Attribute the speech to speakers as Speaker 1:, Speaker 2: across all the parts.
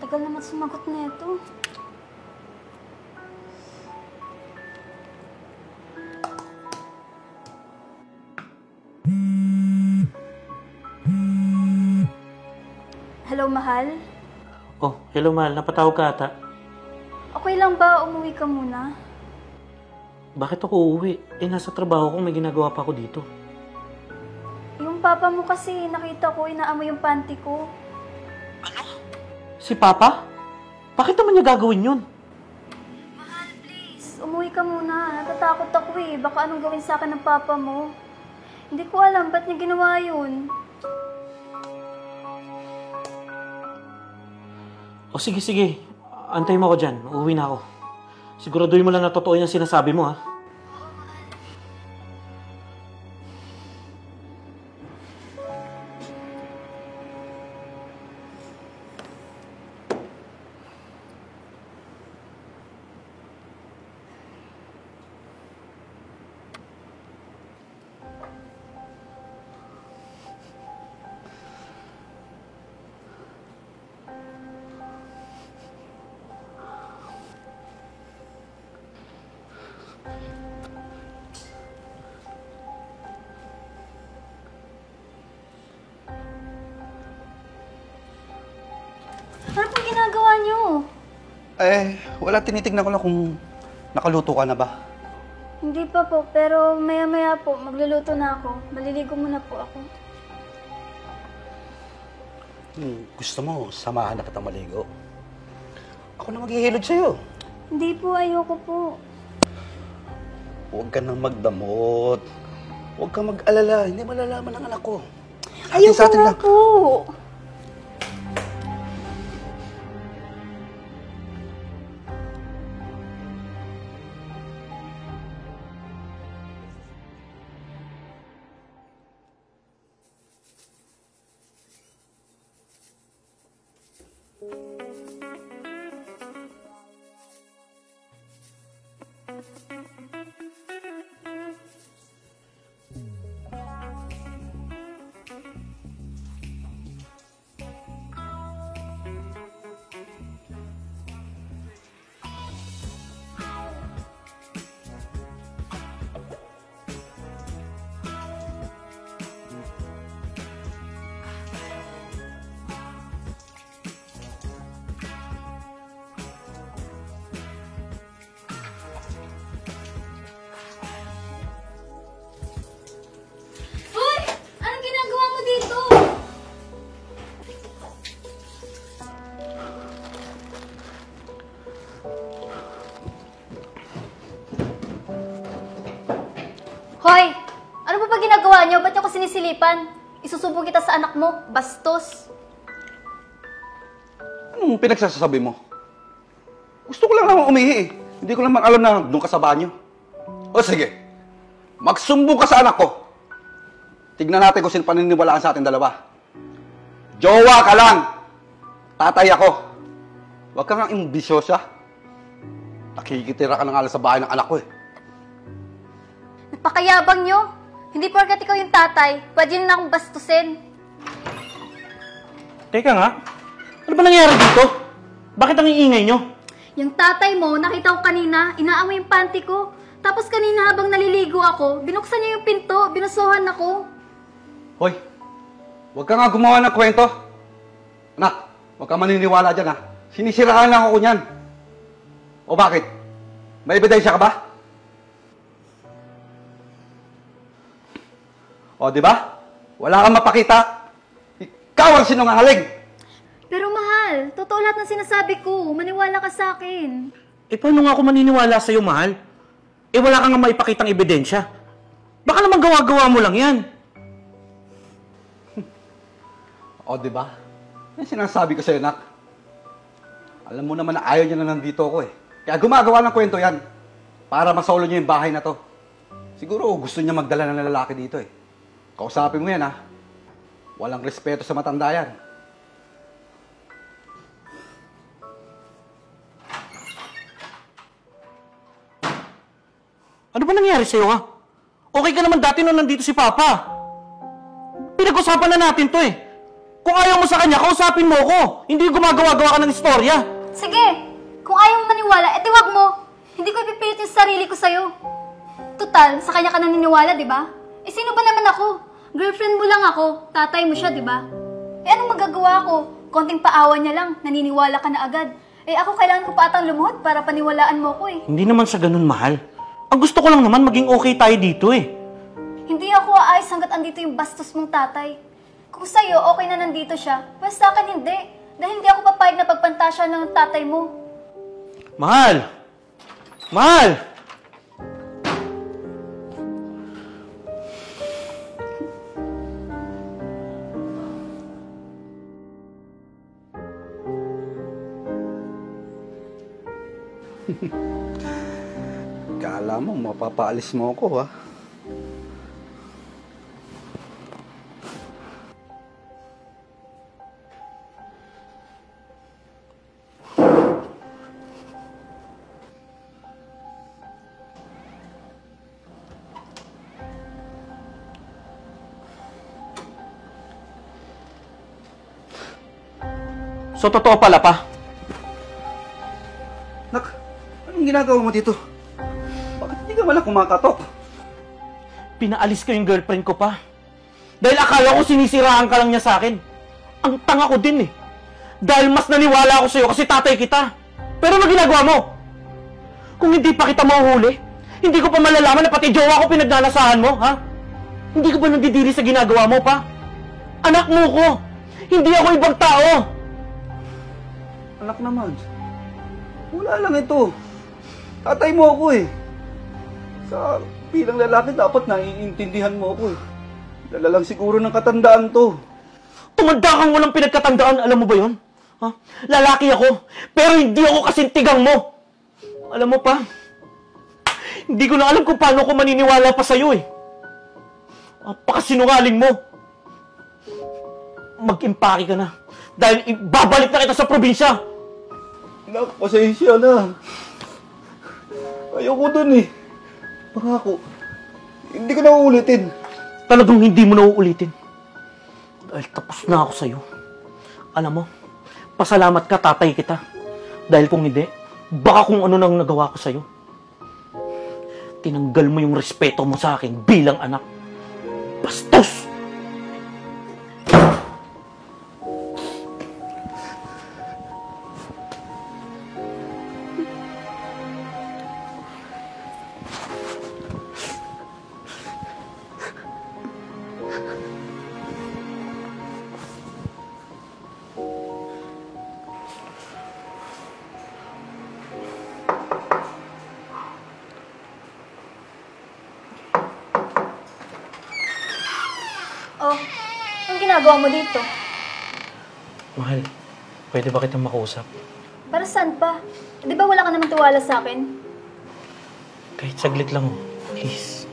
Speaker 1: Tagal naman sumagot na ito. Hello, mahal?
Speaker 2: Oh, hello mahal. Napatawag ka ata.
Speaker 1: Okay lang ba umuwi ka muna?
Speaker 2: Bakit ako uuwi? Nasa trabaho ko, may ginagawa pa ako dito.
Speaker 1: Yung papa mo kasi, nakita ko, inaamoy yung panty ko.
Speaker 2: Ano? Si Papa? Bakit naman niya gagawin yun?
Speaker 1: Mahal, please. Umuwi ka muna. Natatakot ako eh. Baka anong gawin sa akin ng papa mo. Hindi ko alam ba't niya ginawa yun.
Speaker 2: O sige, sige. Antayin mo ako dyan. Uuwi na ako. Siguraduhin mo lang na totoo yung sinasabi mo, ha?
Speaker 1: Ano pong ginagawa niyo?
Speaker 3: Wala. Tinitignan ko lang kung nakaluto ka na ba.
Speaker 1: Hindi pa po, pero maya-maya po, magluluto na ako. Maliligo muna po ako.
Speaker 3: Gusto mo, samahan na kitang maligo. Ako na maghihilod sa'yo.
Speaker 1: Hindi po, ayoko po.
Speaker 3: Huwag ka nang magdamot. Huwag kang mag-alala. Hindi malalaman ng anak ko.
Speaker 1: Ayoko na po. Hoy! Ano ba ginagawa niyo? Ba't niyo ko sinisilipan? Isusubong kita sa anak mo, bastos.
Speaker 3: Anong pinagsasabi mo? Gusto ko lang naman umihi eh. Hindi ko naman alam na doon ka sa banyo. O sige, magsumbong ka sa anak ko. Tignan natin kung sino paniniwalaan sa ating dalawa. Jowa ka lang! Tatay ako. Huwag ka nga imbisyosa. Nakikitira ka na nga lang sa bahay ng anak ko eh.
Speaker 1: Napakayabang niyo. Hindi porkat ikaw yung tatay, pwede niyo na akong bastusin.
Speaker 2: Teka nga. Ano ba nangyari dito? Bakit ang iingay nyo?
Speaker 1: Yung tatay mo, nakita ko kanina, inaamoy yung panty ko. Tapos kanina habang naliligo ako, binuksan niya yung pinto, binasuhan ako.
Speaker 3: Hoy, huwag ka nga gumawa ng kwento. Anak, huwag ka maniniwala dyan ha. Sinisiraan lang ako niyan. O bakit? May ebidensya ka ba? O, di ba? Wala kang mapakita. Ikaw ang sinungaling.
Speaker 1: Pero mahal, totoo lahat ng sinasabi ko. Maniwala ka sa akin.
Speaker 2: Paano nga ako maniniwala sa'yo, mahal? Wala kang nga maipakitang ebidensya. Baka naman gawa-gawa mo lang yan.
Speaker 3: O, di ba? Yan sinasabi ko sa'yo, nak. Alam mo naman na ayaw niya na nandito ako eh. Kaya gumagawa ng kwento yan. Para masolo niya yung bahay na to. Siguro gusto niya magdala ng lalaki dito eh. Kausapin mo yan ha. Walang respeto sa matanda yan.
Speaker 2: Ano ba nangyari sa'yo, ha? Okay ka naman dati nung nandito si Papa. Pinag-usapan na natin to eh. Kung ayaw mo sa kanya, kausapin mo ko. Hindi gumagawa-gawa ka ng istorya.
Speaker 1: Sige, kung ayaw mo maniwala, edi wag mo. Hindi ko ipipilit yung sarili ko sa'yo. Total, sa kanya ka naniniwala, di ba? Eh, sino ba naman ako? Girlfriend mo lang ako, tatay mo siya, di ba? Eh, anong magagawa ko? Konting paawa niya lang, naniniwala ka na agad. Eh, ako kailangan ko pa atang lumuhod para paniwalaan mo ko eh.
Speaker 2: Hindi naman sa ganun, mahal. Ang gusto ko lang naman, maging okay tayo dito eh.
Speaker 1: Hindi ako aayos hanggat andito yung bastos mong tatay. Kung sa'yo, okay na nandito siya, pero sa akin hindi. Dahil hindi ako papayag na pagpantasya ng tatay mo.
Speaker 2: Mahal! Mahal!
Speaker 3: Kala mo, mapapaalis mo ako, ha?
Speaker 2: So, totoo pala pa?
Speaker 3: Nak, anong ginagawa mo dito? Bakit hindi ka wala kumakatok?
Speaker 2: Pinaalis ko yung girlfriend ko pa. Dahil akala ko sinisiraan ka lang niya sa akin. Ang tanga ko din eh. Dahil mas naniwala ako sa'yo kasi tatay kita. Pero ano ginagawa mo? Kung hindi pa kita mahuhuli, hindi ko pa malalaman na pati jowa ko pinagnanasahan mo, ha? Hindi ko ba nandidiri sa ginagawa mo pa? Anak mo ko! Hindi ako ibang tao!
Speaker 3: Anak naman. Wala lang ito. Tatay mo ako eh. Sa bilang lalaki dapat naiintindihan mo ako eh. Dala lang siguro ng katandaan to.
Speaker 2: Tumanda kang walang pinagkatandaan, alam mo ba yun? Ha? Lalaki ako, pero hindi ako kasintigang mo. Alam mo pa, hindi ko na alam kung paano ako maniniwala pa sa'yo eh. Napakasinungaling mo. Mag-impake ka na. Dahil babalik na kita sa probinsya.
Speaker 3: Nak, pasensya na. Ayoko dun eh. Pangako, hindi ko na uulitin.
Speaker 2: Talagang hindi mo na uulitin. Dahil tapos na ako sa'yo. Alam mo, pasalamat ka, tatay kita. Dahil kung hindi, baka kung ano nang nagawa ko sa'yo. Tinanggal mo yung respeto mo sa akin bilang anak. Bastos!
Speaker 1: Oh, anong ginagawa mo dito?
Speaker 2: Mahal, pwede ba kitang makausap?
Speaker 1: Para saan pa? Di ba wala ka naman tiwala sa akin?
Speaker 2: Kahit saglit lang, oh. Please.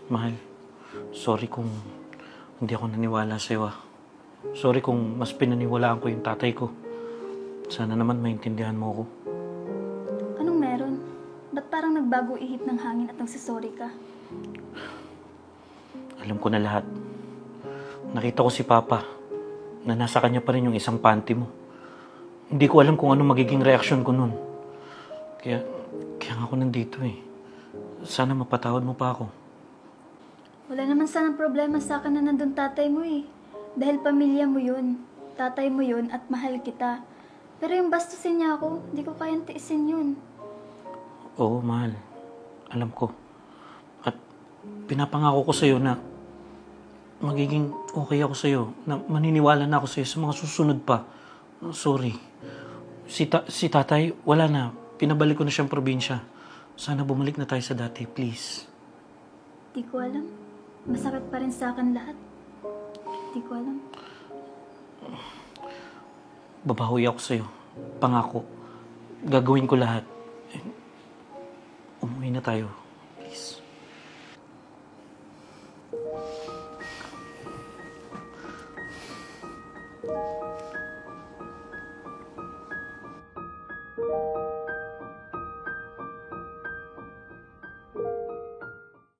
Speaker 2: Mahal, sorry kung hindi ako naniwala sa'yo, ah. Sorry kung mas pinaniwalaan ko yung tatay ko. Sana naman maintindihan mo ako.
Speaker 1: Anong meron? Ba't parang nagbago ihip ng hangin at nagsisorry ka?
Speaker 2: Alam ko na lahat. Nakita ko si Papa na nasa kanya pa rin yung isang panty mo. Hindi ko alam kung ano magiging reaksyon ko nun. Kaya nga ako nandito eh. Sana mapatawad mo pa ako.
Speaker 1: Wala naman sanang problema sa akin na nandun tatay mo eh. Dahil pamilya mo yun, tatay mo yun at mahal kita. Pero yung bastusin niya ako, hindi ko kayang tiisin yun.
Speaker 2: Oo, mahal. Alam ko. At pinapangako ko sa'yo na magiging okay ako sa'yo. Na maniniwala na ako sa'yo sa mga susunod pa. Sorry. Si tatay, wala na. Pinabalik ko na siyang probinsya. Sana bumalik na tayo sa dati, please.
Speaker 1: Di ko alam. Masakit pa rin sa akin lahat. Di ko alam.
Speaker 2: Babawi ako sa'yo. Pangako. Gagawin ko lahat. Umuwi na tayo. Please.